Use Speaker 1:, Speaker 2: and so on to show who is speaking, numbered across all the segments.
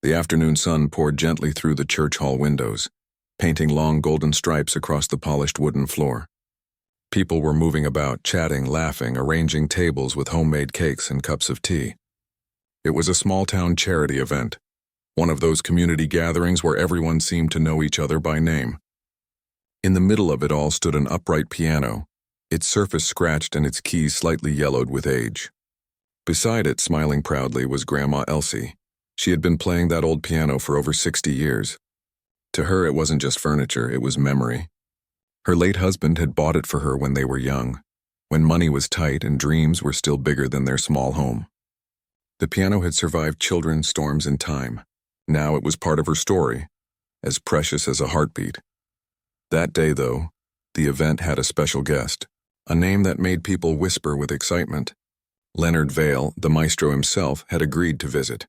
Speaker 1: The afternoon sun poured gently through the church hall windows, painting long golden stripes across the polished wooden floor. People were moving about, chatting, laughing, arranging tables with homemade cakes and cups of tea. It was a small-town charity event, one of those community gatherings where everyone seemed to know each other by name. In the middle of it all stood an upright piano, its surface scratched and its keys slightly yellowed with age. Beside it, smiling proudly, was Grandma Elsie. She had been playing that old piano for over 60 years. To her, it wasn't just furniture, it was memory. Her late husband had bought it for her when they were young, when money was tight and dreams were still bigger than their small home. The piano had survived children, storms, and time. Now it was part of her story, as precious as a heartbeat. That day, though, the event had a special guest, a name that made people whisper with excitement. Leonard Vail, the Maestro himself, had agreed to visit.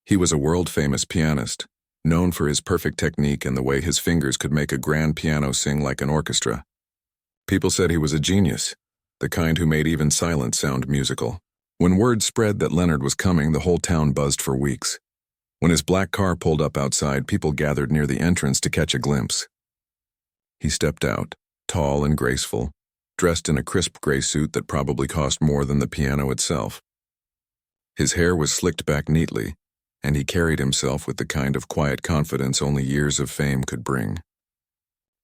Speaker 1: He was a world-famous pianist, known for his perfect technique and the way his fingers could make a grand piano sing like an orchestra. People said he was a genius, the kind who made even silence sound musical. When word spread that Leonard was coming, the whole town buzzed for weeks. When his black car pulled up outside, people gathered near the entrance to catch a glimpse. He stepped out, tall and graceful, dressed in a crisp gray suit that probably cost more than the piano itself. His hair was slicked back neatly, and he carried himself with the kind of quiet confidence only years of fame could bring.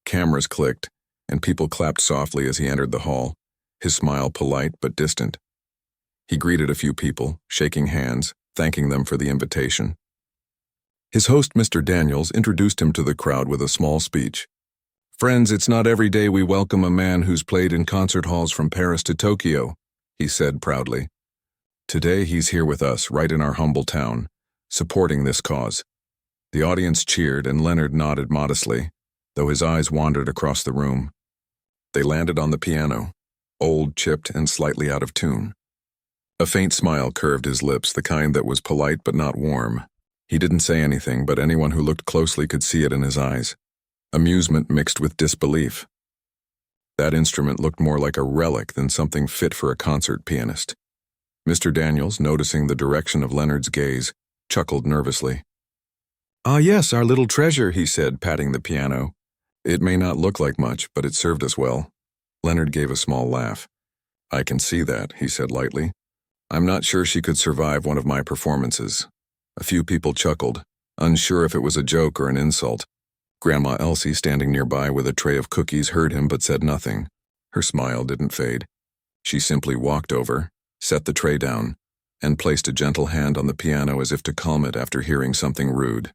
Speaker 1: Cameras clicked, and people clapped softly as he entered the hall, his smile polite but distant. He greeted a few people, shaking hands, thanking them for the invitation. His host, Mr. Daniels, introduced him to the crowd with a small speech. "Friends, it's not every day we welcome a man who's played in concert halls from Paris to Tokyo," he said proudly. "Today he's here with us, right in our humble town, supporting this cause." The audience cheered and Leonard nodded modestly, though his eyes wandered across the room. They landed on the piano, old, chipped, and slightly out of tune. A faint smile curved his lips, the kind that was polite but not warm. He didn't say anything, but anyone who looked closely could see it in his eyes. Amusement mixed with disbelief. That instrument looked more like a relic than something fit for a concert pianist. Mr. Daniels, noticing the direction of Leonard's gaze, chuckled nervously. "Ah, yes, our little treasure," he said, patting the piano. "It may not look like much, but it served us well." Leonard gave a small laugh. "I can see that," he said lightly. "I'm not sure she could survive one of my performances." A few people chuckled, unsure if it was a joke or an insult. Grandma Elsie, standing nearby with a tray of cookies, heard him but said nothing. Her smile didn't fade. She simply walked over, set the tray down, and placed a gentle hand on the piano as if to calm it after hearing something rude.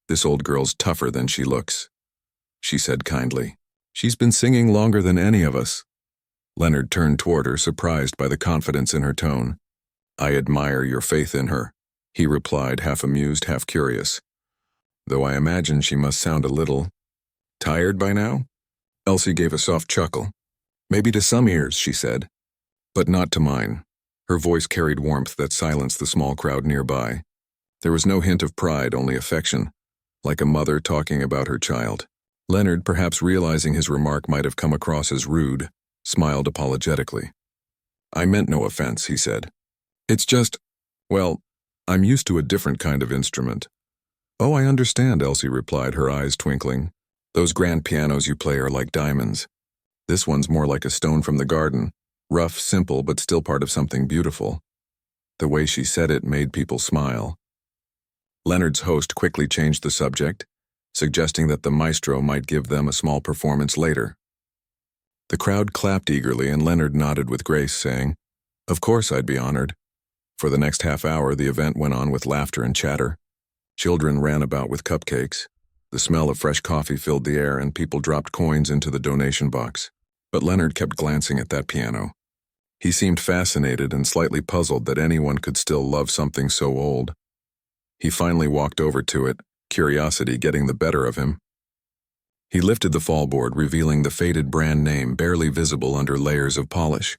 Speaker 1: "This old girl's tougher than she looks," she said kindly. "She's been singing longer than any of us." Leonard turned toward her, surprised by the confidence in her tone. "I admire your faith in her," he replied, half amused, half curious. "Though I imagine she must sound a little tired by now?" Elsie gave a soft chuckle. "Maybe to some ears," she said, "but not to mine." Her voice carried warmth that silenced the small crowd nearby. There was no hint of pride, only affection, like a mother talking about her child. Leonard, perhaps realizing his remark might have come across as rude, smiled apologetically. "I meant no offense," he said. "It's just, well, I'm used to a different kind of instrument." "Oh, I understand," Elsie replied, her eyes twinkling. "Those grand pianos you play are like diamonds. This one's more like a stone from the garden, rough, simple, but still part of something beautiful." The way she said it made people smile. Leonard's host quickly changed the subject, suggesting that the maestro might give them a small performance later. The crowd clapped eagerly and Leonard nodded with grace, saying, "Of course I'd be honored." For the next half hour, the event went on with laughter and chatter. Children ran about with cupcakes. The smell of fresh coffee filled the air and people dropped coins into the donation box. But Leonard kept glancing at that piano. He seemed fascinated and slightly puzzled that anyone could still love something so old. He finally walked over to it, curiosity getting the better of him. He lifted the fallboard, revealing the faded brand name barely visible under layers of polish.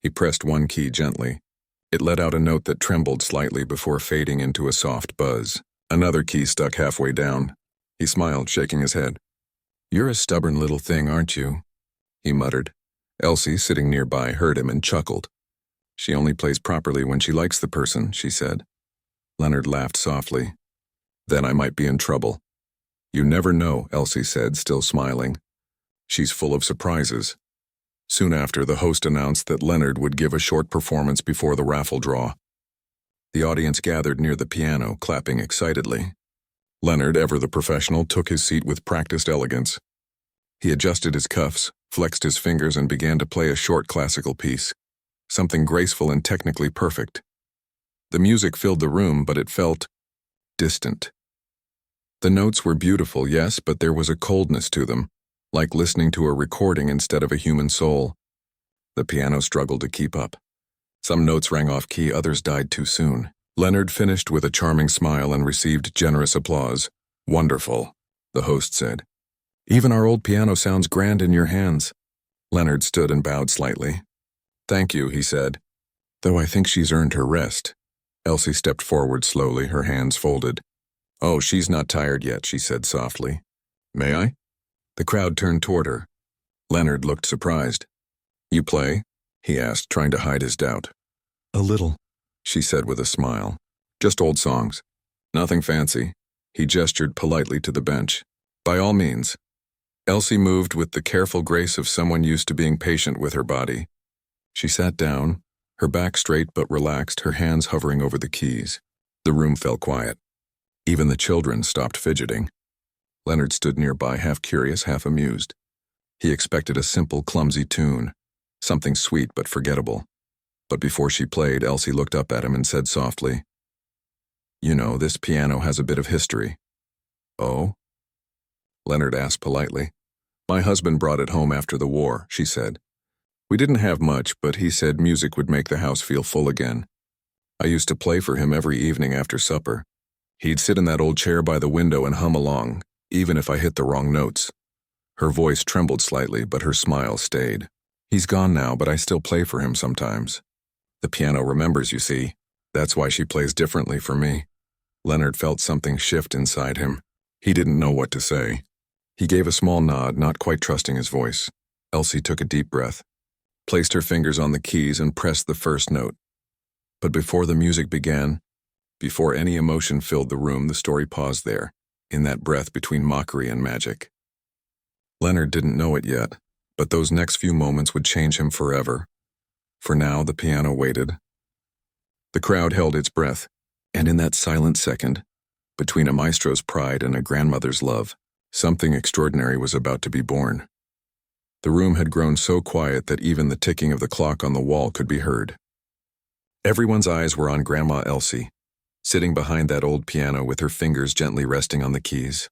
Speaker 1: He pressed one key gently. It let out a note that trembled slightly before fading into a soft buzz. Another key stuck halfway down. He smiled, shaking his head. "You're a stubborn little thing, aren't you?" he muttered. Elsie, sitting nearby, heard him and chuckled. "She only plays properly when she likes the person," she said. Leonard laughed softly. Then I might be in trouble. You never know, Elsie said, still smiling. She's full of surprises. Soon after, the host announced that Leonard would give a short performance before the raffle draw. The audience gathered near the piano, clapping excitedly. Leonard, ever the professional, took his seat with practiced elegance. He adjusted his cuffs, flexed his fingers, and began to play a short classical piece, something graceful and technically perfect. The music filled the room, but it felt distant. The notes were beautiful, yes, but there was a coldness to them, like listening to a recording instead of a human soul. The piano struggled to keep up. Some notes rang off key, others died too soon. Leonard finished with a charming smile and received generous applause. Wonderful, the host said. Even our old piano sounds grand in your hands. Leonard stood and bowed slightly. Thank you, he said, though I think she's earned her rest. Elsie stepped forward slowly, her hands folded. Oh, she's not tired yet, she said softly. May I? The crowd turned toward her. Leonard looked surprised. You play? He asked, trying to hide his doubt. A little, she said with a smile. Just old songs. Nothing fancy. He gestured politely to the bench. By all means. Elsie moved with the careful grace of someone used to being patient with her body. She sat down, her back straight but relaxed, her hands hovering over the keys. The room fell quiet. Even the children stopped fidgeting. Leonard stood nearby, half curious, half amused. He expected a simple, clumsy tune, something sweet but forgettable. But before she played, Elsie looked up at him and said softly, You know, this piano has a bit of history. Oh? Leonard asked politely. My husband brought it home after the war, she said. We didn't have much, but he said music would make the house feel full again. I used to play for him every evening after supper. He'd sit in that old chair by the window and hum along, even if I hit the wrong notes. Her voice trembled slightly, but her smile stayed. He's gone now, but I still play for him sometimes. The piano remembers, you see. That's why she plays differently for me. Leonard felt something shift inside him. He didn't know what to say. He gave a small nod, not quite trusting his voice. Elsie took a deep breath, placed her fingers on the keys and pressed the first note. But before the music began, before any emotion filled the room, the story paused there, in that breath between mockery and magic. Leonard didn't know it yet, but those next few moments would change him forever. For now, the piano waited. The crowd held its breath, and in that silent second, between a maestro's pride and a grandmother's love, something extraordinary was about to be born. The room had grown so quiet that even the ticking of the clock on the wall could be heard. Everyone's eyes were on Grandma Elsie, sitting behind that old piano with her fingers gently resting on the keys.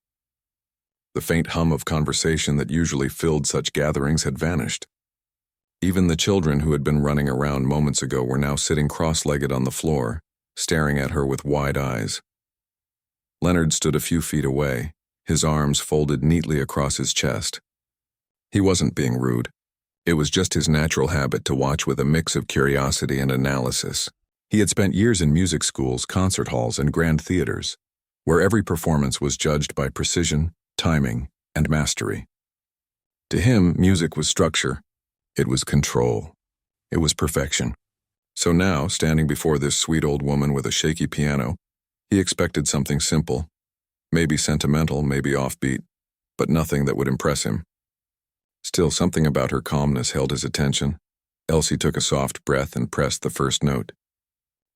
Speaker 1: The faint hum of conversation that usually filled such gatherings had vanished. Even the children who had been running around moments ago were now sitting cross-legged on the floor, staring at her with wide eyes. Leonard stood a few feet away, his arms folded neatly across his chest. He wasn't being rude. It was just his natural habit to watch with a mix of curiosity and analysis. He had spent years in music schools, concert halls, and grand theaters, where every performance was judged by precision, timing, and mastery. To him, music was structure. It was control. It was perfection. So now, standing before this sweet old woman with a shaky piano, he expected something simple, maybe sentimental, maybe offbeat, but nothing that would impress him. Still, something about her calmness held his attention. Elsie took a soft breath and pressed the first note.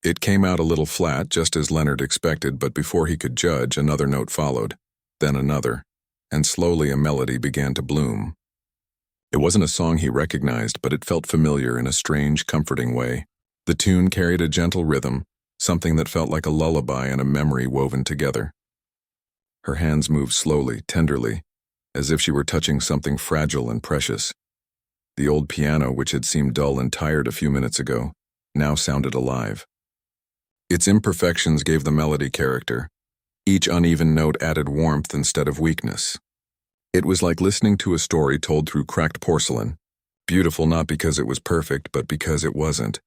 Speaker 1: It came out a little flat, just as Leonard expected, but before he could judge, another note followed, then another, and slowly a melody began to bloom. It wasn't a song he recognized, but it felt familiar in a strange, comforting way. The tune carried a gentle rhythm, something that felt like a lullaby and a memory woven together. Her hands moved slowly, tenderly, as if she were touching something fragile and precious. The old piano, which had seemed dull and tired a few minutes ago, now sounded alive. Its imperfections gave the melody character. Each uneven note added warmth instead of weakness. It was like listening to a story told through cracked porcelain, beautiful not because it was perfect, but because it wasn't.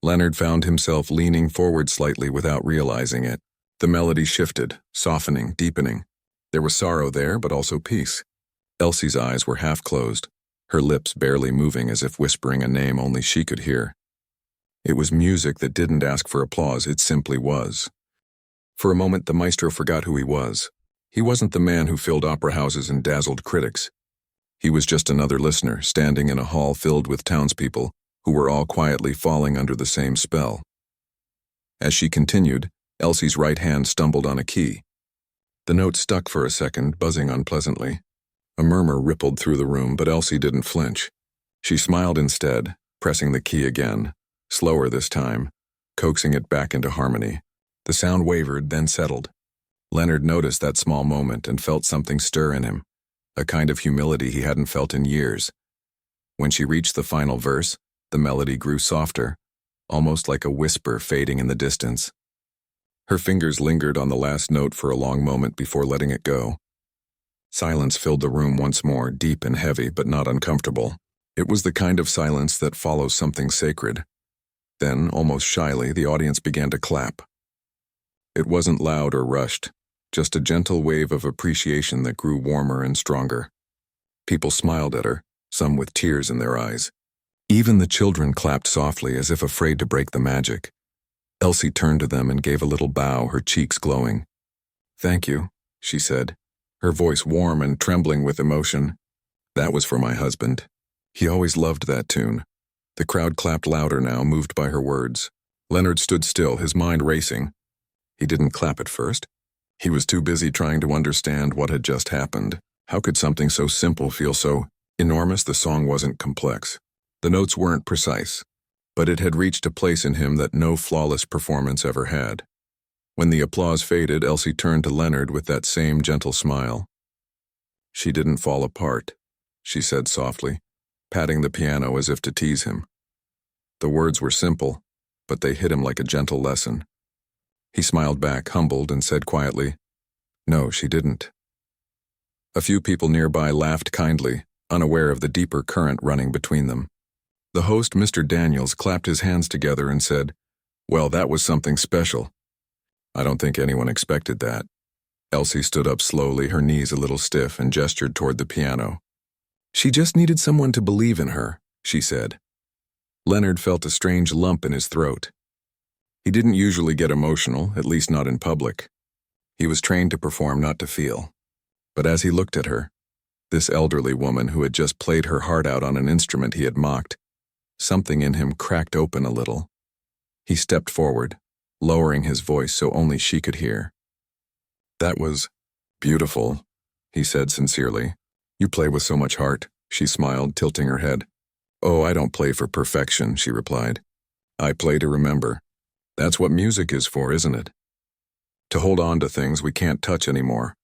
Speaker 1: Leonard found himself leaning forward slightly without realizing it. The melody shifted, softening, deepening. There was sorrow there, but also peace. Elsie's eyes were half closed, her lips barely moving as if whispering a name only she could hear. It was music that didn't ask for applause, it simply was. For a moment, the Maestro forgot who he was. He wasn't the man who filled opera houses and dazzled critics. He was just another listener, standing in a hall filled with townspeople who were all quietly falling under the same spell. As she continued, Elsie's right hand stumbled on a key. The note stuck for a second, buzzing unpleasantly. A murmur rippled through the room, but Elsie didn't flinch. She smiled instead, pressing the key again, slower this time, coaxing it back into harmony. The sound wavered, then settled. Leonard noticed that small moment and felt something stir in him, a kind of humility he hadn't felt in years. When she reached the final verse, the melody grew softer, almost like a whisper fading in the distance. Her fingers lingered on the last note for a long moment before letting it go. Silence filled the room once more, deep and heavy, but not uncomfortable. It was the kind of silence that follows something sacred. Then, almost shyly, the audience began to clap. It wasn't loud or rushed, just a gentle wave of appreciation that grew warmer and stronger. People smiled at her, some with tears in their eyes. Even the children clapped softly, as if afraid to break the magic. Elsie turned to them and gave a little bow, her cheeks glowing. "Thank you," she said, her voice warm and trembling with emotion. "That was for my husband. He always loved that tune." The crowd clapped louder now, moved by her words. Leonard stood still, his mind racing. He didn't clap at first. He was too busy trying to understand what had just happened. How could something so simple feel so enormous? The song wasn't complex. The notes weren't precise, but it had reached a place in him that no flawless performance ever had. When the applause faded, Elsie turned to Leonard with that same gentle smile. "She didn't fall apart," she said softly, patting the piano as if to tease him. The words were simple, but they hit him like a gentle lesson. He smiled back, humbled, and said quietly, "No, she didn't." A few people nearby laughed kindly, unaware of the deeper current running between them. The host, Mr. Daniels, clapped his hands together and said, "Well, that was something special. I don't think anyone expected that." Elsie stood up slowly, her knees a little stiff, and gestured toward the piano. "She just needed someone to believe in her," she said. Leonard felt a strange lump in his throat. He didn't usually get emotional, at least not in public. He was trained to perform, not to feel. But as he looked at her, this elderly woman who had just played her heart out on an instrument he had mocked, something in him cracked open a little. He stepped forward, lowering his voice so only she could hear. "That was beautiful," he said sincerely. "You play with so much heart," she smiled, tilting her head. "Oh, I don't play for perfection," she replied. "I play to remember. That's what music is for, isn't it? To hold on to things we can't touch anymore."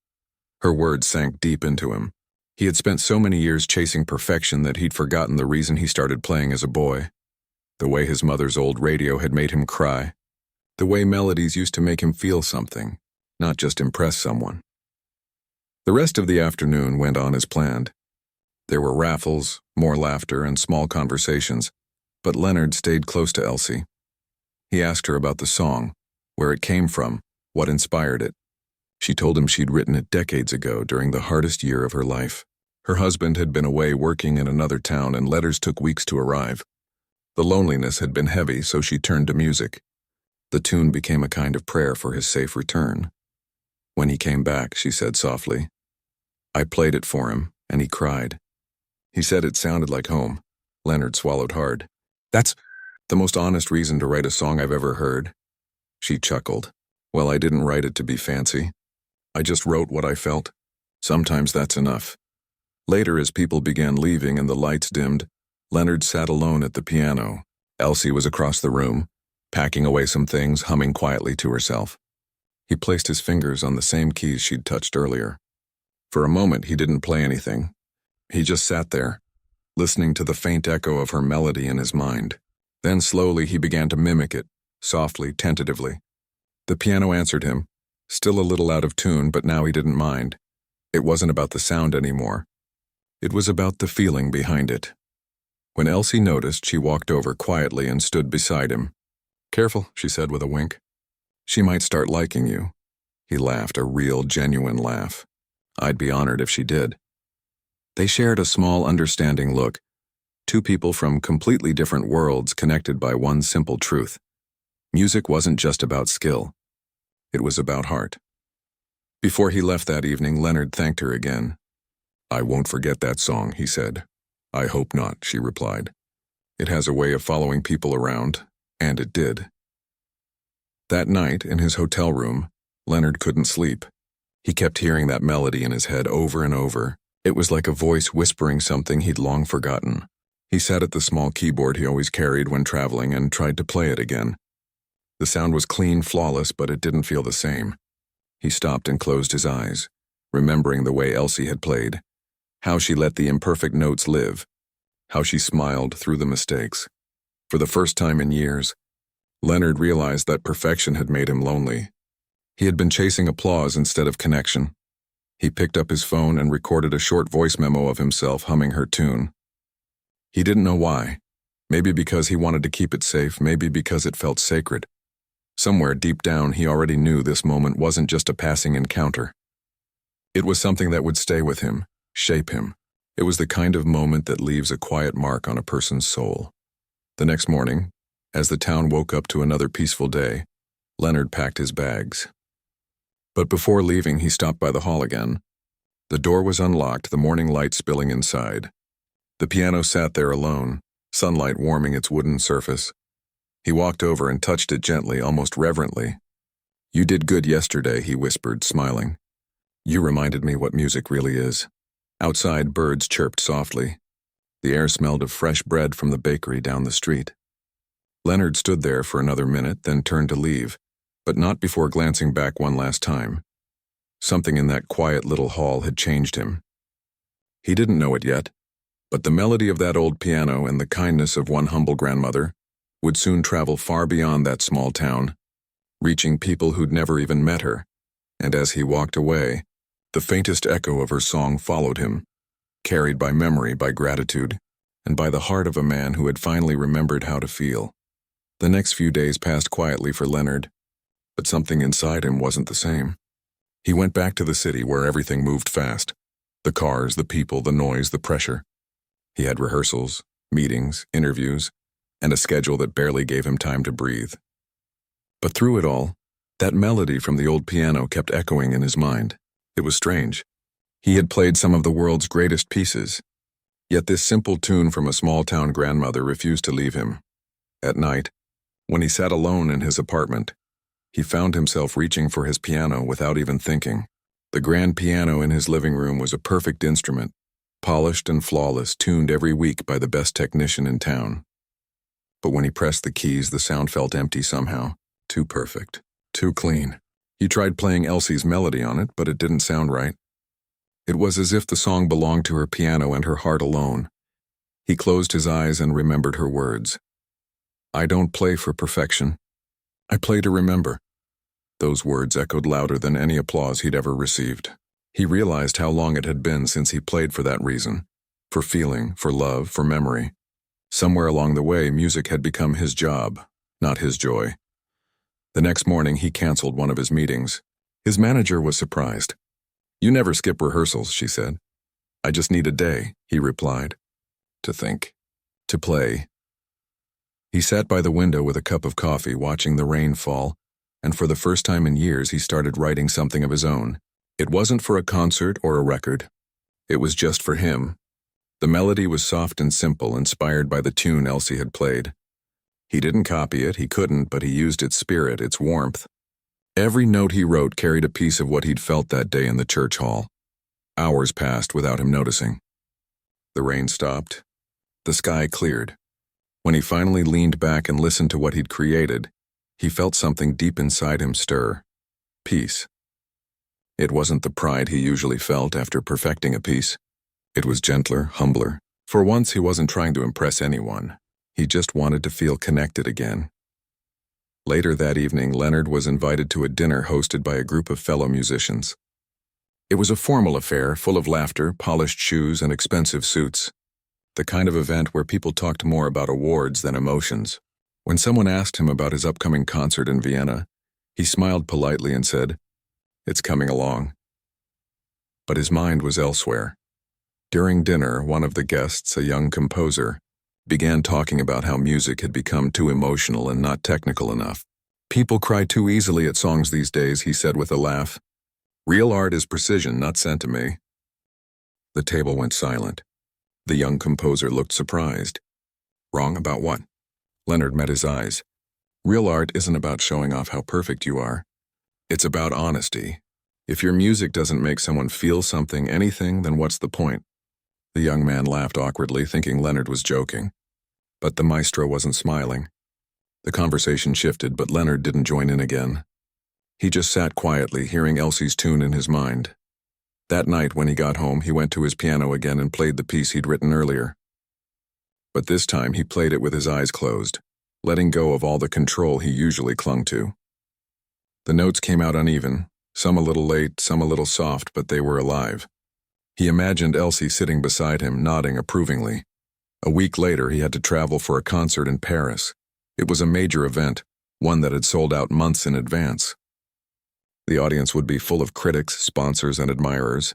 Speaker 1: Her words sank deep into him. He had spent so many years chasing perfection that he'd forgotten the reason he started playing as a boy. The way his mother's old radio had made him cry. The way melodies used to make him feel something, not just impress someone. The rest of the afternoon went on as planned. There were raffles, more laughter, and small conversations, but Leonard stayed close to Elsie. He asked her about the song, where it came from, what inspired it. She told him she'd written it decades ago during the hardest year of her life. Her husband had been away working in another town and letters took weeks to arrive. The loneliness had been heavy, so she turned to music. The tune became a kind of prayer for his safe return. When he came back, she said softly, "I played it for him, and he cried. He said it sounded like home." Leonard swallowed hard. "That's the most honest reason to write a song I've ever heard." She chuckled. "Well, I didn't write it to be fancy. I just wrote what I felt. Sometimes that's enough." Later, as people began leaving and the lights dimmed, Leonard sat alone at the piano. Elsie was across the room, packing away some things, humming quietly to herself. He placed his fingers on the same keys she'd touched earlier. For a moment, he didn't play anything. He just sat there, listening to the faint echo of her melody in his mind. Then slowly he began to mimic it, softly, tentatively. The piano answered him, still a little out of tune, but now he didn't mind. It wasn't about the sound anymore. It was about the feeling behind it. When Elsie noticed, she walked over quietly and stood beside him. "Careful," she said with a wink. "She might start liking you." He laughed, a real, genuine laugh. "I'd be honored if she did." They shared a small, understanding look. Two people from completely different worlds connected by one simple truth. Music wasn't just about skill. It was about heart. Before he left that evening, Leonard thanked her again. "I won't forget that song," he said. "I hope not," she replied. "It has a way of following people around," and it did. That night, in his hotel room, Leonard couldn't sleep. He kept hearing that melody in his head over and over. It was like a voice whispering something he'd long forgotten. He sat at the small keyboard he always carried when traveling and tried to play it again. The sound was clean, flawless, but it didn't feel the same. He stopped and closed his eyes, remembering the way Elsie had played, how she let the imperfect notes live, how she smiled through the mistakes. For the first time in years, Leonard realized that perfection had made him lonely. He had been chasing applause instead of connection. He picked up his phone and recorded a short voice memo of himself humming her tune. He didn't know why. Maybe because he wanted to keep it safe, maybe because it felt sacred. Somewhere deep down, he already knew this moment wasn't just a passing encounter. It was something that would stay with him, shape him. It was the kind of moment that leaves a quiet mark on a person's soul. The next morning, as the town woke up to another peaceful day, Leonard packed his bags. But before leaving, he stopped by the hall again. The door was unlocked, the morning light spilling inside. The piano sat there alone, sunlight warming its wooden surface. He walked over and touched it gently, almost reverently. "You did good yesterday," he whispered, smiling. "You reminded me what music really is." Outside, birds chirped softly. The air smelled of fresh bread from the bakery down the street. Leonard stood there for another minute, then turned to leave, but not before glancing back one last time. Something in that quiet little hall had changed him. He didn't know it yet, but the melody of that old piano and the kindness of one humble grandmother would soon travel far beyond that small town, reaching people who'd never even met her, and as he walked away, the faintest echo of her song followed him, carried by memory, by gratitude, and by the heart of a man who had finally remembered how to feel. The next few days passed quietly for Leonard, but something inside him wasn't the same. He went back to the city where everything moved fast. The cars, the people, the noise, the pressure. He had rehearsals, meetings, interviews, and a schedule that barely gave him time to breathe. But through it all, that melody from the old piano kept echoing in his mind. It was strange. He had played some of the world's greatest pieces, yet this simple tune from a small-town grandmother refused to leave him. At night, when he sat alone in his apartment, he found himself reaching for his piano without even thinking. The grand piano in his living room was a perfect instrument, polished and flawless, tuned every week by the best technician in town. But when he pressed the keys, the sound felt empty somehow. Too perfect. Too clean. He tried playing Elsie's melody on it, but it didn't sound right. It was as if the song belonged to her piano and her heart alone. He closed his eyes and remembered her words. "I don't play for perfection. I play to remember." Those words echoed louder than any applause he'd ever received. He realized how long it had been since he played for that reason. For feeling, for love, for memory. Somewhere along the way, music had become his job, not his joy. The next morning, he canceled one of his meetings. His manager was surprised. "You never skip rehearsals," she said. "I just need a day," he replied. To think. To play. He sat by the window with a cup of coffee, watching the rain fall, and for the first time in years, he started writing something of his own. It wasn't for a concert or a record. It was just for him. The melody was soft and simple, inspired by the tune Elsie had played. He didn't copy it, he couldn't, but he used its spirit, its warmth. Every note he wrote carried a piece of what he'd felt that day in the church hall. Hours passed without him noticing. The rain stopped. The sky cleared. When he finally leaned back and listened to what he'd created, he felt something deep inside him stir. Peace. It wasn't the pride he usually felt after perfecting a piece. It was gentler, humbler. For once, he wasn't trying to impress anyone. He just wanted to feel connected again. Later that evening, Leonard was invited to a dinner hosted by a group of fellow musicians. It was a formal affair, full of laughter, polished shoes, and expensive suits. The kind of event where people talked more about awards than emotions. When someone asked him about his upcoming concert in Vienna, he smiled politely and said, "It's coming along." But his mind was elsewhere. During dinner, one of the guests, a young composer, began talking about how music had become too emotional and not technical enough. People cry too easily at songs these days, he said with a laugh. Real art is precision, not sentiment. The table went silent. The young composer looked surprised. Wrong about what? Leonard met his eyes. Real art isn't about showing off how perfect you are. It's about honesty. If your music doesn't make someone feel something, anything, then what's the point? The young man laughed awkwardly, thinking Leonard was joking. But the maestro wasn't smiling. The conversation shifted, but Leonard didn't join in again. He just sat quietly, hearing Elsie's tune in his mind. That night, when he got home, he went to his piano again and played the piece he'd written earlier. But this time, he played it with his eyes closed, letting go of all the control he usually clung to. The notes came out uneven, some a little late, some a little soft, but they were alive. He imagined Elsie sitting beside him, nodding approvingly. A week later, he had to travel for a concert in Paris. It was a major event, one that had sold out months in advance. The audience would be full of critics, sponsors, and admirers.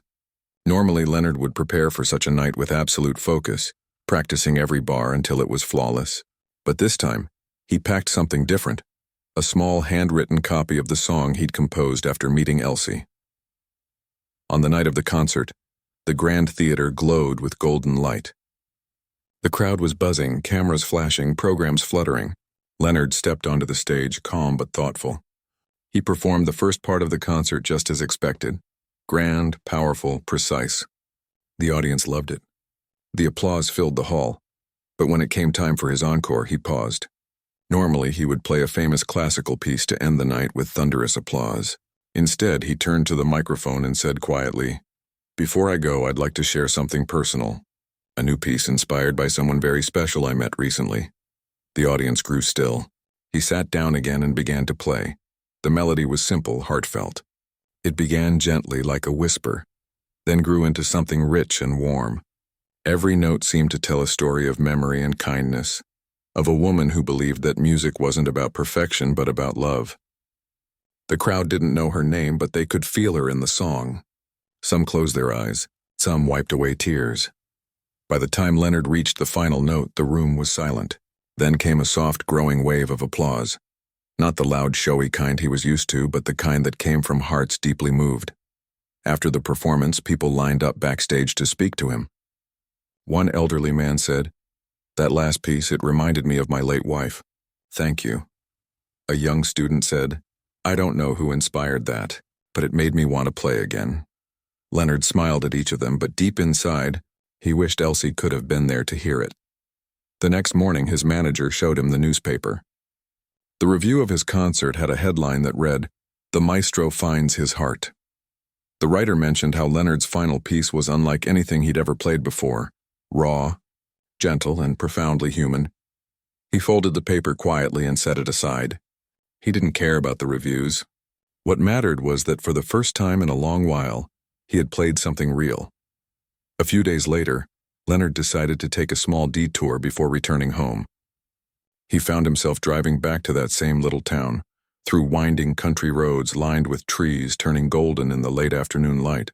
Speaker 1: Normally, Leonard would prepare for such a night with absolute focus, practicing every bar until it was flawless. But this time, he packed something different, a small handwritten copy of the song he'd composed after meeting Elsie. On the night of the concert, the Grand Theater glowed with golden light. The crowd was buzzing, cameras flashing, programs fluttering. Leonard stepped onto the stage, calm but thoughtful. He performed the first part of the concert just as expected. Grand, powerful, precise. The audience loved it. The applause filled the hall. But when it came time for his encore, he paused. Normally, he would play a famous classical piece to end the night with thunderous applause. Instead, he turned to the microphone and said quietly, "Before I go, I'd like to share something personal. A new piece inspired by someone very special I met recently." The audience grew still. He sat down again and began to play. The melody was simple, heartfelt. It began gently, like a whisper, then grew into something rich and warm. Every note seemed to tell a story of memory and kindness, of a woman who believed that music wasn't about perfection but about love. The crowd didn't know her name, but they could feel her in the song. Some closed their eyes, some wiped away tears. By the time Leonard reached the final note, the room was silent. Then came a soft, growing wave of applause. Not the loud, showy kind he was used to, but the kind that came from hearts deeply moved. After the performance, people lined up backstage to speak to him. One elderly man said, "That last piece, it reminded me of my late wife. Thank you." A young student said, "I don't know who inspired that, but it made me want to play again." Leonard smiled at each of them, but deep inside, he wished Elsie could have been there to hear it. The next morning, his manager showed him the newspaper. The review of his concert had a headline that read, "The Maestro finds his heart." The writer mentioned how Leonard's final piece was unlike anything he'd ever played before, raw, gentle, and profoundly human. He folded the paper quietly and set it aside. He didn't care about the reviews. What mattered was that for the first time in a long while, he had played something real. A few days later, Leonard decided to take a small detour before returning home. He found himself driving back to that same little town, through winding country roads lined with trees turning golden in the late afternoon light.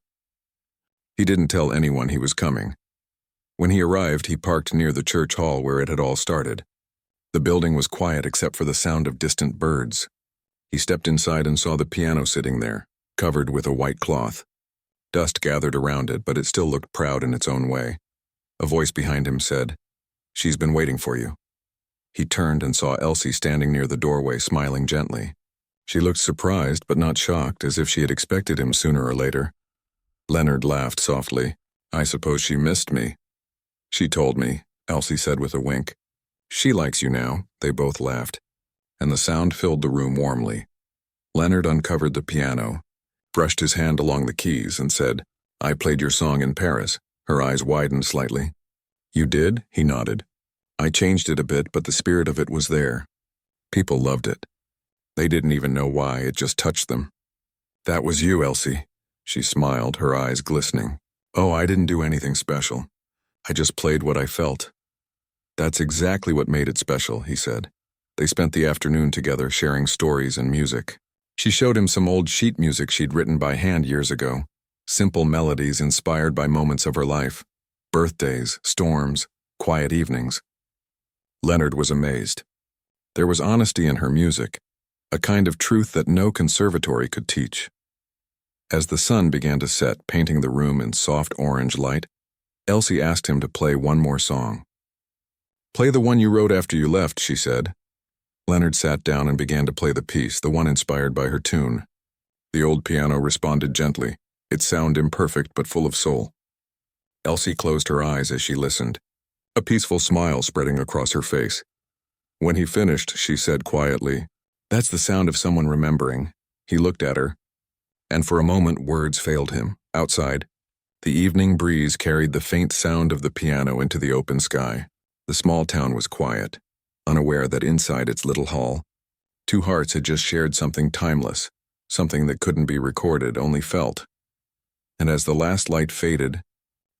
Speaker 1: He didn't tell anyone he was coming. When he arrived, he parked near the church hall where it had all started. The building was quiet except for the sound of distant birds. He stepped inside and saw the piano sitting there, covered with a white cloth. Dust gathered around it, but it still looked proud in its own way. A voice behind him said, "She's been waiting for you." He turned and saw Elsie standing near the doorway, smiling gently. She looked surprised but not shocked, as if she had expected him sooner or later. Leonard laughed softly. "I suppose she missed me." "She told me," Elsie said with a wink. "She likes you now." They both laughed, and the sound filled the room warmly. Leonard uncovered the piano, brushed his hand along the keys, and said, "I played your song in Paris." Her eyes widened slightly. "You did?" He nodded. "I changed it a bit, but the spirit of it was there. People loved it. They didn't even know why, it just touched them." "That was you, Elsie." She smiled, her eyes glistening. "Oh, I didn't do anything special. I just played what I felt." "That's exactly what made it special," he said. They spent the afternoon together, sharing stories and music. She showed him some old sheet music she'd written by hand years ago, simple melodies inspired by moments of her life, birthdays, storms, quiet evenings. Leonard was amazed. There was honesty in her music, a kind of truth that no conservatory could teach. As the sun began to set, painting the room in soft orange light, Elsie asked him to play one more song. "Play the one you wrote after you left," she said. Leonard sat down and began to play the piece, the one inspired by her tune. The old piano responded gently, its sound imperfect but full of soul. Elsie closed her eyes as she listened, a peaceful smile spreading across her face. When he finished, she said quietly, "That's the sound of someone remembering." He looked at her, and for a moment words failed him. Outside, the evening breeze carried the faint sound of the piano into the open sky. The small town was quiet, unaware that inside its little hall, two hearts had just shared something timeless, something that couldn't be recorded, only felt. And as the last light faded,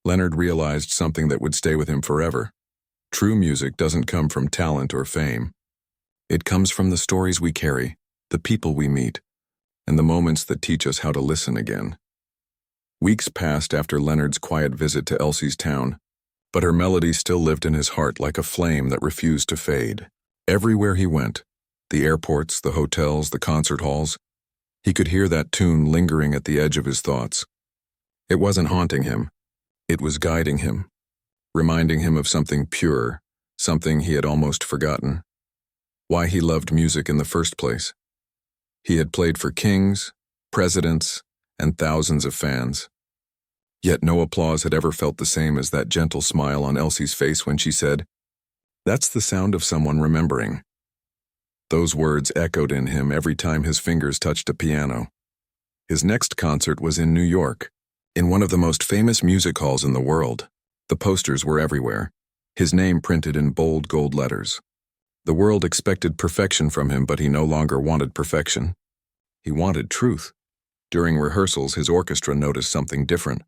Speaker 1: Leonard realized something that would stay with him forever. True music doesn't come from talent or fame. It comes from the stories we carry, the people we meet, and the moments that teach us how to listen again. Weeks passed after Leonard's quiet visit to Elsie's town, but her melody still lived in his heart like a flame that refused to fade. Everywhere he went, the airports, the hotels, the concert halls, he could hear that tune lingering at the edge of his thoughts. It wasn't haunting him, it was guiding him, reminding him of something pure, something he had almost forgotten. Why he loved music in the first place. He had played for kings, presidents, and thousands of fans. Yet no applause had ever felt the same as that gentle smile on Elsie's face when she said, "That's the sound of someone remembering." Those words echoed in him every time his fingers touched a piano. His next concert was in New York, in one of the most famous music halls in the world. The posters were everywhere, his name printed in bold gold letters. The world expected perfection from him, but he no longer wanted perfection. He wanted truth. During rehearsals, his orchestra noticed something different.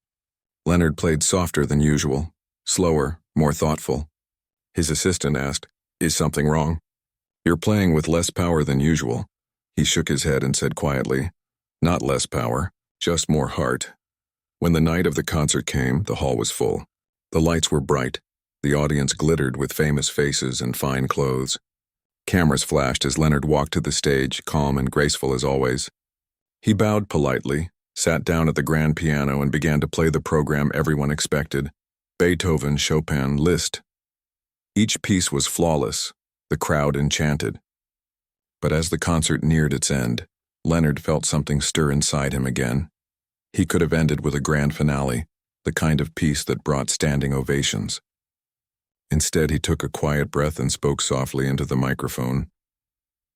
Speaker 1: Leonard played softer than usual, slower, more thoughtful. His assistant asked, "Is something wrong?" "You're playing with less power than usual." He shook his head and said quietly, "Not less power, just more heart." When the night of the concert came, the hall was full. The lights were bright. The audience glittered with famous faces and fine clothes. Cameras flashed as Leonard walked to the stage, calm and graceful as always. He bowed politely, sat down at the grand piano and began to play the program everyone expected: Beethoven, Chopin, Liszt. Each piece was flawless, the crowd enchanted. But as the concert neared its end, Leonard felt something stir inside him again. He could have ended with a grand finale, the kind of piece that brought standing ovations. Instead, he took a quiet breath and spoke softly into the microphone.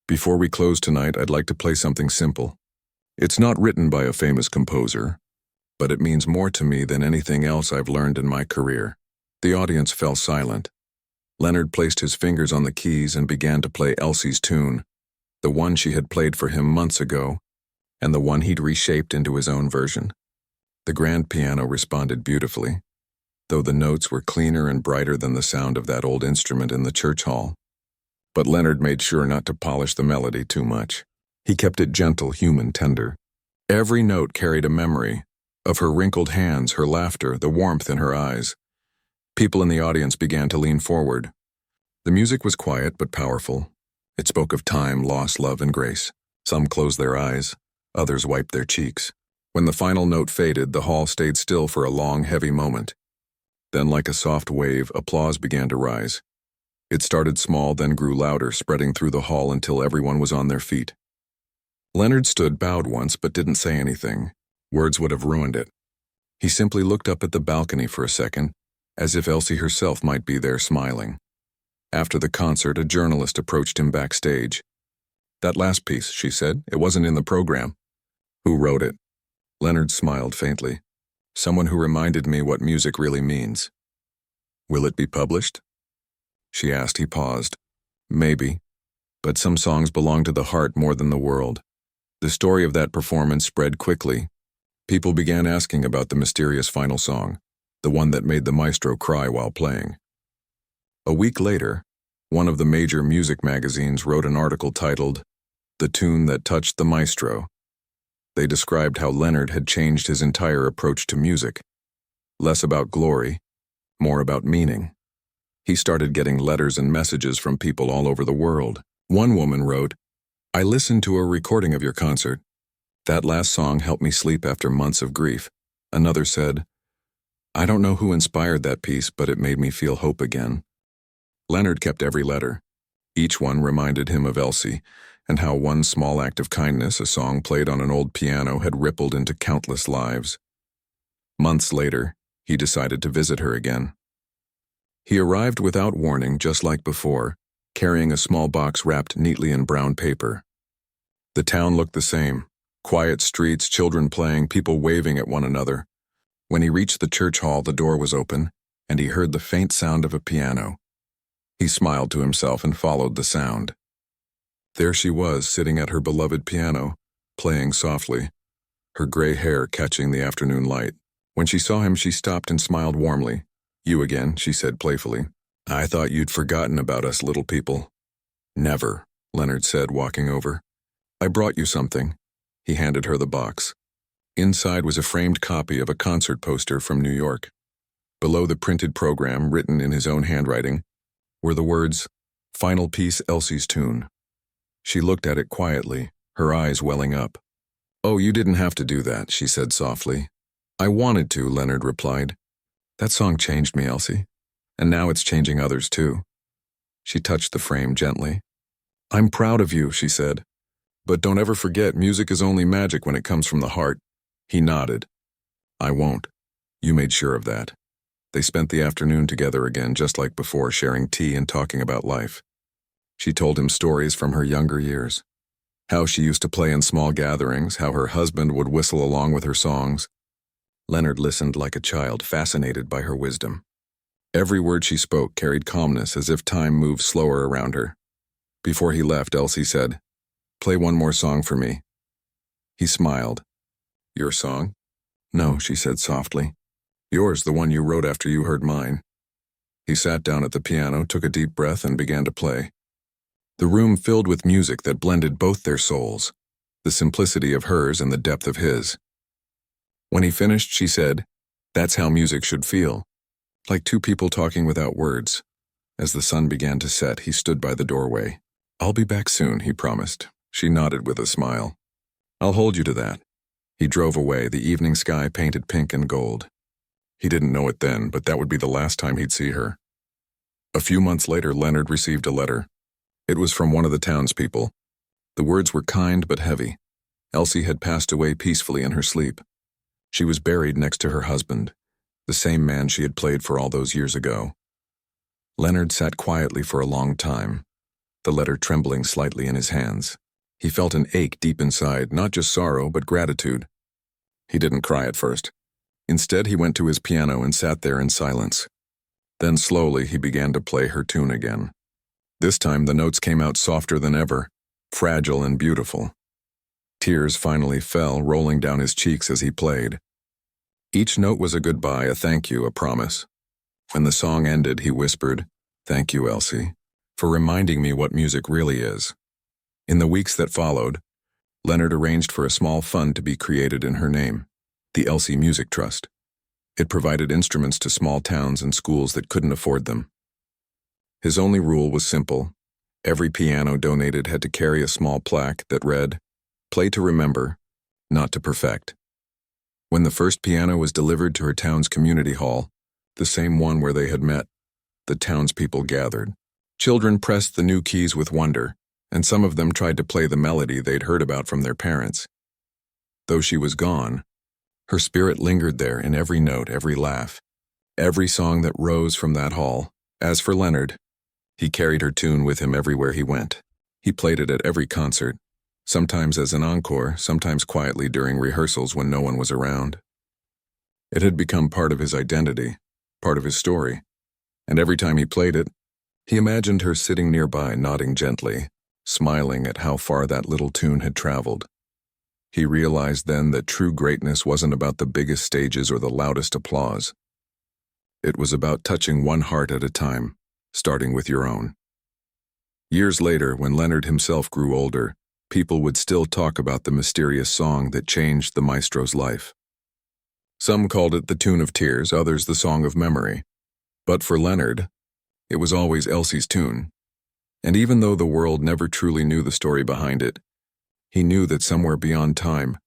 Speaker 1: "Before we close tonight, I'd like to play something simple. It's not written by a famous composer, but it means more to me than anything else I've learned in my career." The audience fell silent. Leonard placed his fingers on the keys and began to play Elsie's tune, the one she had played for him months ago, and the one he'd reshaped into his own version. The grand piano responded beautifully, though the notes were cleaner and brighter than the sound of that old instrument in the church hall. But Leonard made sure not to polish the melody too much. He kept it gentle, human, tender. Every note carried a memory of her wrinkled hands, her laughter, the warmth in her eyes. People in the audience began to lean forward. The music was quiet but powerful. It spoke of time, loss, love, and grace. Some closed their eyes, others wiped their cheeks. When the final note faded, the hall stayed still for a long, heavy moment. Then, like a soft wave, applause began to rise. It started small, then grew louder, spreading through the hall until everyone was on their feet. Leonard stood bowed once, but didn't say anything. Words would have ruined it. He simply looked up at the balcony for a second, as if Elsie herself might be there smiling. After the concert, a journalist approached him backstage. "That last piece," she said, "it wasn't in the program." "Who wrote it?" Leonard smiled faintly. "Someone who reminded me what music really means." "Will it be published?" she asked. He paused. "Maybe, but some songs belong to the heart more than the world." The story of that performance spread quickly. People began asking about the mysterious final song, the one that made the Maestro cry while playing. A week later, one of the major music magazines wrote an article titled, "The Tune That Touched the Maestro." They described how Leonard had changed his entire approach to music. Less about glory, more about meaning. He started getting letters and messages from people all over the world. One woman wrote, I listened to a recording of your concert. That last song helped me sleep after months of grief. Another said, I don't know who inspired that piece, but it made me feel hope again. Leonard kept every letter. Each one reminded him of Elsie, and how one small act of kindness, a song played on an old piano, had rippled into countless lives. Months later, he decided to visit her again. He arrived without warning, just like before, carrying a small box wrapped neatly in brown paper. The town looked the same. Quiet streets, children playing, people waving at one another. When he reached the church hall, the door was open, and he heard the faint sound of a piano. He smiled to himself and followed the sound. There she was, sitting at her beloved piano, playing softly, her gray hair catching the afternoon light. When she saw him, she stopped and smiled warmly. You again, she said playfully. I thought you'd forgotten about us little people. Never, Leonard said, walking over. I brought you something. He handed her the box. Inside was a framed copy of a concert poster from New York. Below the printed program, written in his own handwriting, were the words, Final piece, Elsie's tune. She looked at it quietly, her eyes welling up. Oh, you didn't have to do that, she said softly. I wanted to, Leonard replied. That song changed me, Elsie. And now it's changing others too. She touched the frame gently. I'm proud of you, she said. But don't ever forget, music is only magic when it comes from the heart. He nodded. I won't. You made sure of that. They spent the afternoon together again, just like before, sharing tea and talking about life. She told him stories from her younger years. How she used to play in small gatherings, how her husband would whistle along with her songs. Leonard listened like a child, fascinated by her wisdom. Every word she spoke carried calmness, as if time moved slower around her. Before he left, Elsie said, Play one more song for me. He smiled. Your song? No, she said softly. Yours, the one you wrote after you heard mine. He sat down at the piano, took a deep breath, and began to play. The room filled with music that blended both their souls, the simplicity of hers and the depth of his. When he finished, she said, That's how music should feel. Like two people talking without words. As the sun began to set, he stood by the doorway. I'll be back soon, he promised. She nodded with a smile. I'll hold you to that. He drove away, the evening sky painted pink and gold. He didn't know it then, but that would be the last time he'd see her. A few months later, Leonard received a letter. It was from one of the townspeople. The words were kind but heavy. Elsie had passed away peacefully in her sleep. She was buried next to her husband, the same man she had played for all those years ago. Leonard sat quietly for a long time, the letter trembling slightly in his hands. He felt an ache deep inside, not just sorrow, but gratitude. He didn't cry at first. Instead, he went to his piano and sat there in silence. Then slowly, he began to play her tune again. This time, the notes came out softer than ever, fragile and beautiful. Tears finally fell, rolling down his cheeks as he played. Each note was a goodbye, a thank you, a promise. When the song ended, he whispered, Thank you, Elsie, for reminding me what music really is. In the weeks that followed, Leonard arranged for a small fund to be created in her name, the Elsie Music Trust. It provided instruments to small towns and schools that couldn't afford them. His only rule was simple. Every piano donated had to carry a small plaque that read, Play to remember, not to perfect. When the first piano was delivered to her town's community hall, the same one where they had met, the townspeople gathered. Children pressed the new keys with wonder, and some of them tried to play the melody they'd heard about from their parents. Though she was gone, her spirit lingered there in every note, every laugh, every song that rose from that hall. As for Leonard, he carried her tune with him everywhere he went. He played it at every concert, sometimes as an encore, sometimes quietly during rehearsals when no one was around. It had become part of his identity, part of his story, and every time he played it, he imagined her sitting nearby, nodding gently, smiling at how far that little tune had traveled. He realized then that true greatness wasn't about the biggest stages or the loudest applause. It was about touching one heart at a time, starting with your own. Years later, when Leonard himself grew older, people would still talk about the mysterious song that changed the Maestro's life. Some called it the Tune of Tears, others the Song of Memory. But for Leonard, it was always Elsie's tune. And even though the world never truly knew the story behind it, he knew that somewhere beyond time,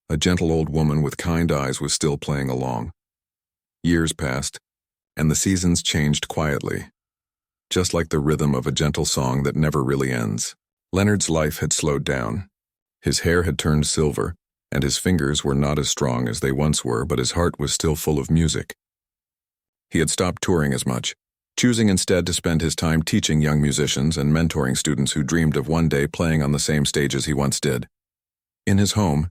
Speaker 1: a gentle old woman with kind eyes was still playing along. Years passed, and the seasons changed quietly, just like the rhythm of a gentle song that never really ends. Leonard's life had slowed down. His hair had turned silver, and his fingers were not as strong as they once were, but his heart was still full of music. He had stopped touring as much, choosing instead to spend his time teaching young musicians and mentoring students who dreamed of one day playing on the same stage as he once did. In his home,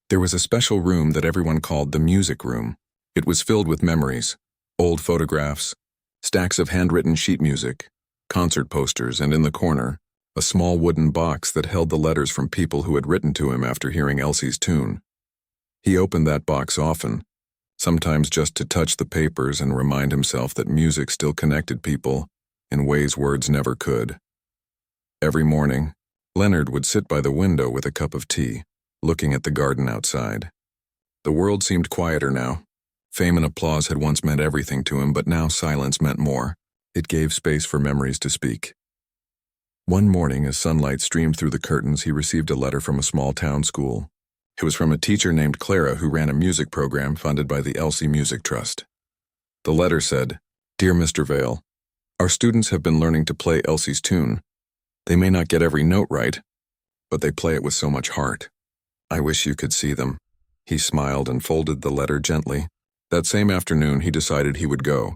Speaker 1: there was a special room that everyone called the music room. It was filled with memories, old photographs, stacks of handwritten sheet music, concert posters, and in the corner, a small wooden box that held the letters from people who had written to him after hearing Elsie's tune. He opened that box often, sometimes just to touch the papers and remind himself that music still connected people in ways words never could. Every morning, Leonard would sit by the window with a cup of tea, looking at the garden outside. The world seemed quieter now. Fame and applause had once meant everything to him, but now silence meant more. It gave space for memories to speak. One morning, as sunlight streamed through the curtains, he received a letter from a small town school. It was from a teacher named Clara who ran a music program funded by the Elsie Music Trust. The letter said, "Dear Mr. Vale, our students have been learning to play Elsie's tune. They may not get every note right, but they play it with so much heart. I wish you could see them." He smiled and folded the letter gently. That same afternoon, he decided he would go.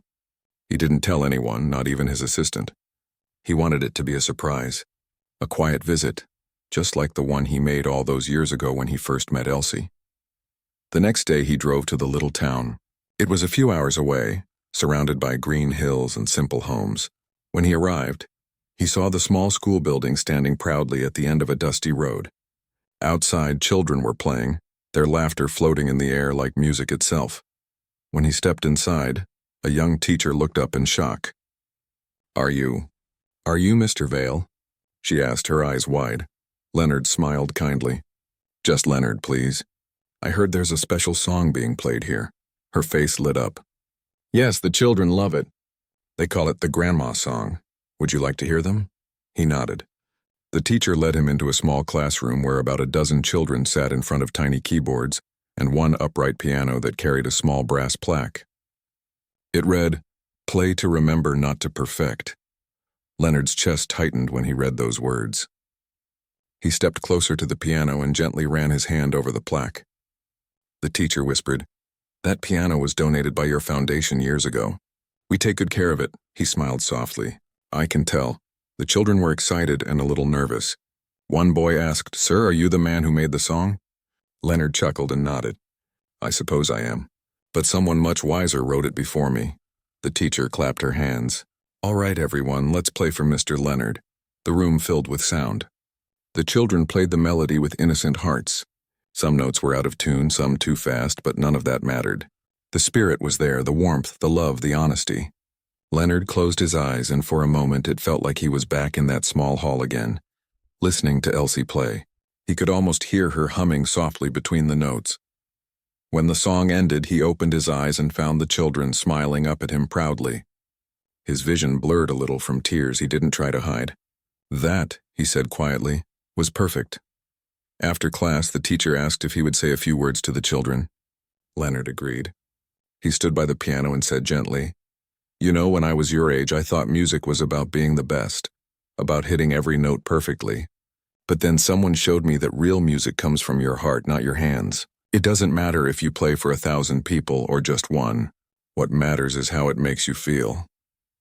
Speaker 1: He didn't tell anyone, not even his assistant. He wanted it to be a surprise, a quiet visit, just like the one he made all those years ago when he first met Elsie. The next day he drove to the little town. It was a few hours away, surrounded by green hills and simple homes. When he arrived, he saw the small school building standing proudly at the end of a dusty road. Outside, children were playing, their laughter floating in the air like music itself. When he stepped inside, a young teacher looked up in shock. Are you Mr. Vale?" she asked, her eyes wide. Leonard smiled kindly. "Just Leonard, please. I heard there's a special song being played here." Her face lit up. "Yes, the children love it. They call it the Grandma Song. Would you like to hear them?" He nodded. The teacher led him into a small classroom where about a dozen children sat in front of tiny keyboards and one upright piano that carried a small brass plaque. It read, "Play to remember, not to perfect." Leonard's chest tightened when he read those words. He stepped closer to the piano and gently ran his hand over the plaque. The teacher whispered, "That piano was donated by your foundation years ago. We take good care of it." He smiled softly. "I can tell." The children were excited and a little nervous. One boy asked, "Sir, are you the man who made the song?" Leonard chuckled and nodded. "I suppose I am. But someone much wiser wrote it before me." The teacher clapped her hands. "All right, everyone, let's play for Mr. Leonard." The room filled with sound. The children played the melody with innocent hearts. Some notes were out of tune, some too fast, but none of that mattered. The spirit was there, the warmth, the love, the honesty. Leonard closed his eyes, and for a moment it felt like he was back in that small hall again, listening to Elsie play. He could almost hear her humming softly between the notes. When the song ended, he opened his eyes and found the children smiling up at him proudly. His vision blurred a little from tears he didn't try to hide. "That," he said quietly, "was perfect." After class, the teacher asked if he would say a few words to the children. Leonard agreed. He stood by the piano and said gently, "You know, when I was your age, I thought music was about being the best, about hitting every note perfectly. But then someone showed me that real music comes from your heart, not your hands. It doesn't matter if you play for 1,000 people or just one. What matters is how it makes you feel."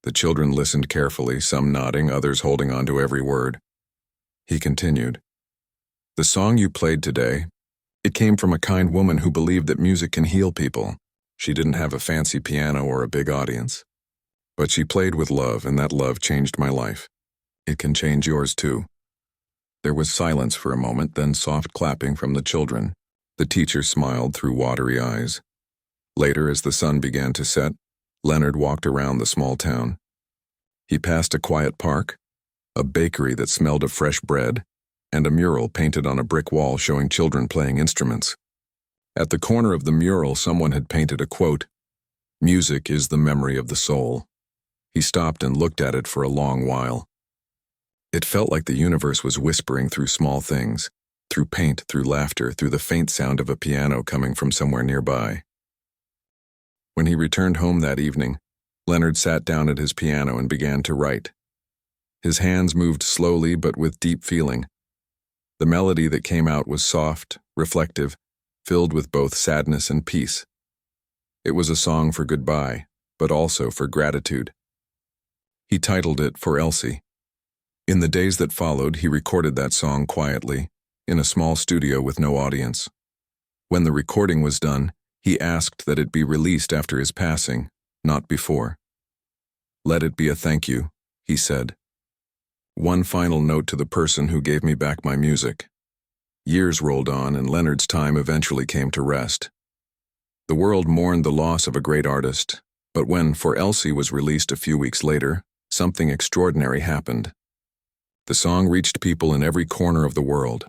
Speaker 1: The children listened carefully, some nodding, others holding on to every word. He continued, "The song you played today, it came from a kind woman who believed that music can heal people. She didn't have a fancy piano or a big audience. But she played with love, and that love changed my life. It can change yours too." There was silence for a moment, then soft clapping from the children. The teacher smiled through watery eyes. Later, as the sun began to set, Leonard walked around the small town. He passed a quiet park, a bakery that smelled of fresh bread, and a mural painted on a brick wall showing children playing instruments. At the corner of the mural, someone had painted a quote, "Music is the memory of the soul." He stopped and looked at it for a long while. It felt like the universe was whispering through small things, through paint, through laughter, through the faint sound of a piano coming from somewhere nearby. When he returned home that evening, Leonard sat down at his piano and began to write. His hands moved slowly but with deep feeling. The melody that came out was soft, reflective, filled with both sadness and peace. It was a song for goodbye, but also for gratitude. He titled it For Elsie. In the days that followed, he recorded that song quietly, in a small studio with no audience. When the recording was done, he asked that it be released after his passing, not before. "Let it be a thank you," he said. "One final note to the person who gave me back my music." Years rolled on, and Leonard's time eventually came to rest. The world mourned the loss of a great artist, but when For Elsie was released a few weeks later, something extraordinary happened. The song reached people in every corner of the world.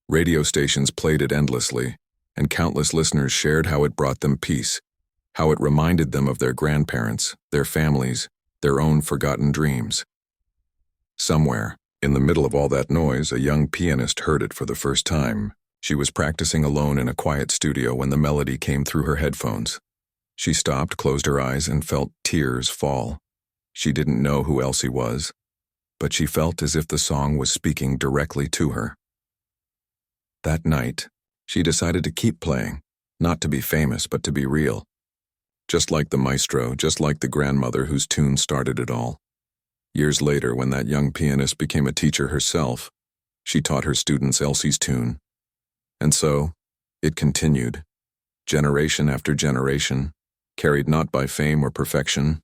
Speaker 1: Radio stations played it endlessly, and countless listeners shared how it brought them peace, how it reminded them of their grandparents, their families, their own forgotten dreams. Somewhere, in the middle of all that noise, a young pianist heard it for the first time. She was practicing alone in a quiet studio when the melody came through her headphones. She stopped, closed her eyes, and felt tears fall. She didn't know who Elsie was, but she felt as if the song was speaking directly to her. That night, she decided to keep playing, not to be famous, but to be real. Just like the Maestro, just like the grandmother whose tune started it all. Years later, when that young pianist became a teacher herself, she taught her students Elsie's tune. And so, it continued, generation after generation, carried not by fame or perfection,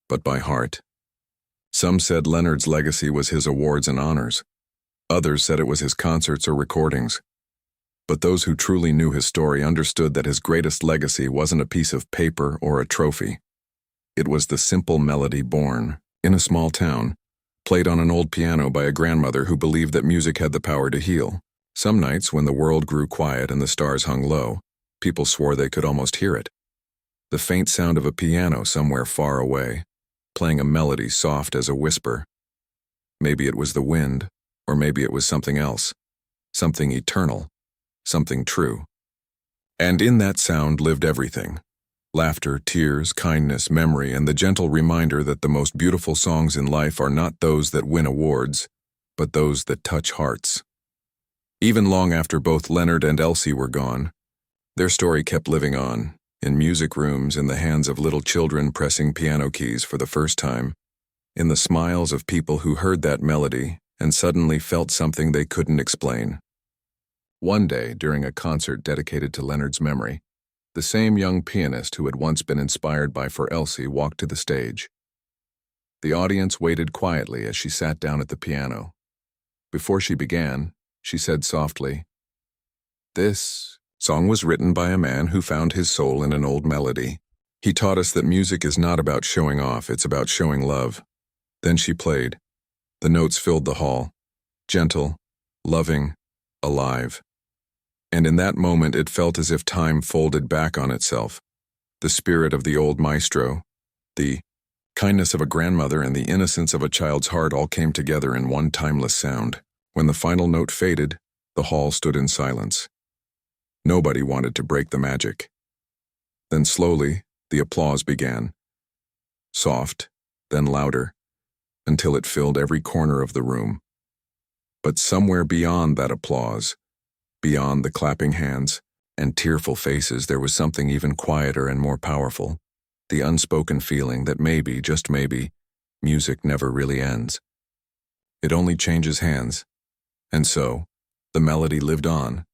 Speaker 1: but by heart. Some said Leonard's legacy was his awards and honors. Others said it was his concerts or recordings. But those who truly knew his story understood that his greatest legacy wasn't a piece of paper or a trophy. It was the simple melody born, in a small town, played on an old piano by a grandmother who believed that music had the power to heal. Some nights, when the world grew quiet and the stars hung low, people swore they could almost hear it. The faint sound of a piano somewhere far away, playing a melody soft as a whisper. Maybe it was the wind, or maybe it was something else, something eternal, something true. And in that sound lived everything. Laughter, tears, kindness, memory, and the gentle reminder that the most beautiful songs in life are not those that win awards, but those that touch hearts. Even long after both Leonard and Elsie were gone, their story kept living on, in music rooms, in the hands of little children pressing piano keys for the first time, in the smiles of people who heard that melody and suddenly felt something they couldn't explain. One day, during a concert dedicated to Leonard's memory, the same young pianist who had once been inspired by For Elsie walked to the stage. The audience waited quietly as she sat down at the piano. Before she began, she said softly, "This song was written by a man who found his soul in an old melody. He taught us that music is not about showing off, it's about showing love." Then she played. The notes filled the hall, gentle, loving, alive. And in that moment it felt as if time folded back on itself. The spirit of the old Maestro, the kindness of a grandmother, and the innocence of a child's heart all came together in one timeless sound. When the final note faded, the hall stood in silence. Nobody wanted to break the magic. Then slowly, the applause began. Soft, then louder, until it filled every corner of the room. But somewhere beyond that applause, beyond the clapping hands and tearful faces, there was something even quieter and more powerful. The unspoken feeling that maybe, just maybe, music never really ends. It only changes hands. And so, the melody lived on,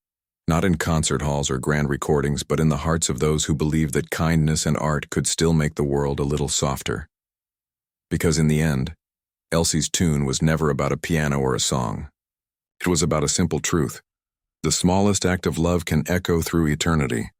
Speaker 1: not in concert halls or grand recordings, but in the hearts of those who believed that kindness and art could still make the world a little softer. Because in the end, Elsie's tune was never about a piano or a song. It was about a simple truth. The smallest act of love can echo through eternity.